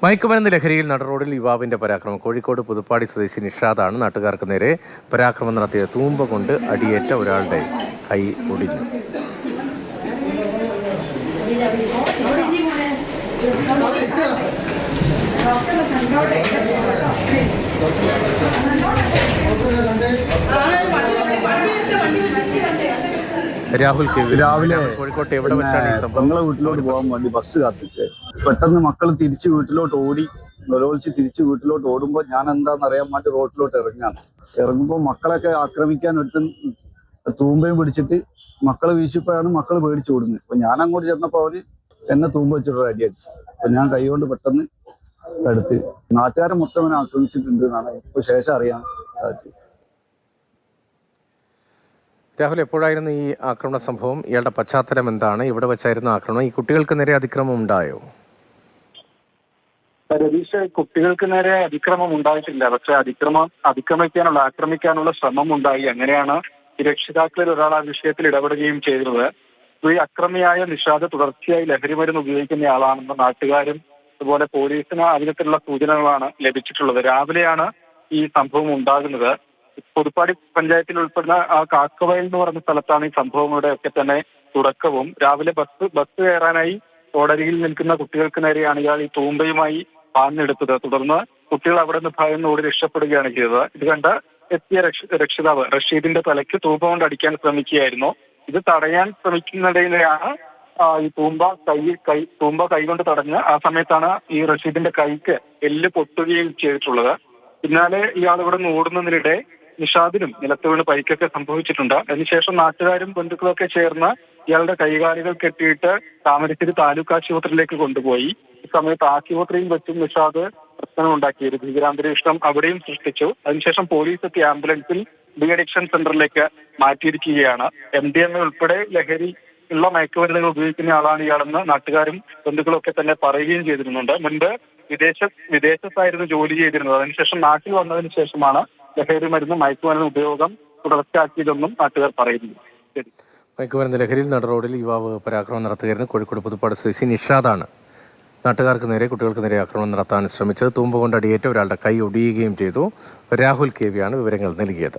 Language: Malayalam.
മയക്കുമരുന്ന് ലഹരിയിൽ നടുറോഡിൽ യുവാവിന്റെ പരാക്രമം. കോഴിക്കോട് പുതുപ്പാടി സ്വദേശി നിഷാദാണ് നാട്ടുകാർക്ക് നേരെ പരാക്രമം നടത്തിയത്. തൂമ്പ കൊണ്ട് അടിയേറ്റ ഒരാളുടെ കൈ ഒടിഞ്ഞു. രാഹുൽ രാവിലെ കോഴിക്കോട്ട് എവിടെ വെച്ചാണ് ഈ സംഭവം? ഞങ്ങളെ വീട്ടിലോട്ട് പോകാൻ വേണ്ടി ബസ് കാത്തിട്ട് പെട്ടെന്ന് മക്കൾ തിരിച്ച് വീട്ടിലോട്ട് ഓടി നിലവിളിച്ച് തിരിച്ച് വീട്ടിലോട്ട് ഓടുമ്പോൾ ഞാൻ എന്താണെന്ന് അറിയാൻ വേണ്ടി റോഡിലോട്ട് ഇറങ്ങുമ്പോൾ മക്കളൊക്കെ ആക്രമിക്കാൻ ഒരുത്തൻ തൂമ്പയും പിടിച്ചിട്ട് മക്കളെ വീശിപ്പോഴാണ് മക്കൾ പേടിച്ച് ഓടുന്നത്. അപ്പൊ ഞാൻ അങ്ങോട്ട് ചെന്നപ്പോൾ അവര് എന്നെ തൂമ്പ വെച്ചിട്ട് അടി അടിച്ചു. അപ്പൊ ഞാൻ കൈകൊണ്ട് പെട്ടെന്ന് എടുത്ത് നാട്ടുകാരെ മൊത്തം അവനെ ആക്രമിച്ചിട്ടുണ്ട് എന്നാണ് ഇപ്പൊ ശേഷം അറിയാൻ സാധിച്ചത്. രാഹുൽ, എപ്പോഴായിരുന്നു ഈ ആക്രമണ സംഭവം? ഇയാളുടെ പശ്ചാത്തലം എന്താണ്? ഇവിടെ വെച്ചായിരുന്നു ആക്രമണം? ഈ കുട്ടികൾക്ക് നേരെ അതിക്രമം ഉണ്ടായോ? രതീഷ്, കുട്ടികൾക്ക് നേരെ അതിക്രമം ഉണ്ടായിട്ടില്ല. പക്ഷെ ആക്രമിക്കാനുള്ള ശ്രമം ഉണ്ടായി. അങ്ങനെയാണ് ഈ രക്ഷിതാക്കളിൽ ഒരാൾ ആ വിഷയത്തിൽ ഇടപെടുകയും ചെയ്തത്. ഈ അക്രമിയായ നിഷാദ് തുടർച്ചയായി ലഹരി മരുന്ന് ഉപയോഗിക്കുന്ന ആളാണെന്ന് നാട്ടുകാരും അതുപോലെ പോലീസിന് അതിനകത്തുള്ള സൂചനകളാണ് ലഭിച്ചിട്ടുള്ളത്. രാവിലെയാണ് ഈ സംഭവം ഉണ്ടാകുന്നത്. പുതുപ്പാടി പഞ്ചായത്തിൽ ഉൾപ്പെടുന്ന ആ കാക്കവയൽ എന്ന് പറഞ്ഞ സ്ഥലത്താണ് ഈ സംഭവങ്ങളുടെ ഒക്കെ തന്നെ തുടക്കവും. രാവിലെ ബസ് കയറാനായി റോഡരികിൽ നിൽക്കുന്ന കുട്ടികൾക്ക് നേരെയാണ് ഇയാൾ ഈ തൂമ്പയുമായി പാഞ്ഞെടുത്തത്. തുടർന്ന് കുട്ടികൾ അവിടെ നിന്ന് ഭയന്ന് ഓടി രക്ഷപ്പെടുകയാണ് ചെയ്തത്. ഇത് കണ്ട് എത്തിയ രക്ഷിതാവ് റഷീദിന്റെ തലയ്ക്ക് തൂമ്പ കൊണ്ട് അടിക്കാൻ ശ്രമിക്കുകയായിരുന്നു. ഇത് തടയാൻ ശ്രമിക്കുന്നിടയിലാണ് ഈ തൂമ്പ കൈകൊണ്ട് തടഞ്ഞ് ആ സമയത്താണ് ഈ റഷീദിന്റെ കൈക്ക് എല്ല് പൊട്ടുകയും ചെയ്തിട്ടുള്ളത്. പിന്നാലെ ഇയാൾ ഇവിടെ നിന്ന് ഓടുന്നതിനിടെ നിഷാദിനും നിലത്ത് വീണ് പരിക്കൊക്കെ സംഭവിച്ചിട്ടുണ്ട്. അതിനുശേഷം നാട്ടുകാരും ബന്ധുക്കളൊക്കെ ചേർന്ന് ഇയാളുടെ കൈകാലുകൾ കെട്ടിയിട്ട് താമരശ്ശേരി താലൂക്ക് ആശുപത്രിയിലേക്ക് കൊണ്ടുപോയി. ഈ സമയത്ത് ആശുപത്രിയിൽ വെച്ചും നിഷാദ് പ്രശ്നങ്ങളുണ്ടാക്കി. ഒരു ഭീകരാന്തരീക്ഷം അവിടെയും സൃഷ്ടിച്ചു. അതിനുശേഷം പോലീസ് എത്തി ആംബുലൻസിൽ ഡി അഡിക്ഷൻ സെന്ററിലേക്ക് മാറ്റിയിരിക്കുകയാണ്. MDMA ഉൾപ്പെടെ ലഹരി ഉള്ള മയക്കുമരുന്നുകൾ ഉപയോഗിക്കുന്ന ആളാണ് ഇയാളെന്ന് നാട്ടുകാരും ബന്ധുക്കളൊക്കെ തന്നെ പറയുകയും ചെയ്തിരുന്നുണ്ട്. മുൻപ് വിദേശത്തായിരുന്നു ജോലി ചെയ്തിരുന്നത്. അതിനുശേഷം നാട്ടിൽ വന്നതിന് ശേഷമാണ് ലഹരി മയക്കുമരുന്ന് ഉപയോഗം തുടർച്ചയാക്കിയതെന്നും നാട്ടുകാർ പറയുന്നു. മയക്കുമരുന്ന് ലഹരിയിൽ നടുറോഡിൽ യുവാവ് പരാക്രമം നടത്തുകയായിരുന്നു. കോഴിക്കോട് പുതുപ്പാട് സ്വദേശി നിഷാദാണ് നാട്ടുകാർക്ക് നേരെ കുട്ടികൾക്ക് നേരെ ആക്രമണം നടത്താൻ ശ്രമിച്ചത്. തൂമ്പ കൊണ്ട് അടിയേറ്റ ഒരാളുടെ കൈ ഒടിയുകയും ചെയ്തു. രാഹുൽ KV ആണ് വിവരങ്ങൾ നൽകിയത്.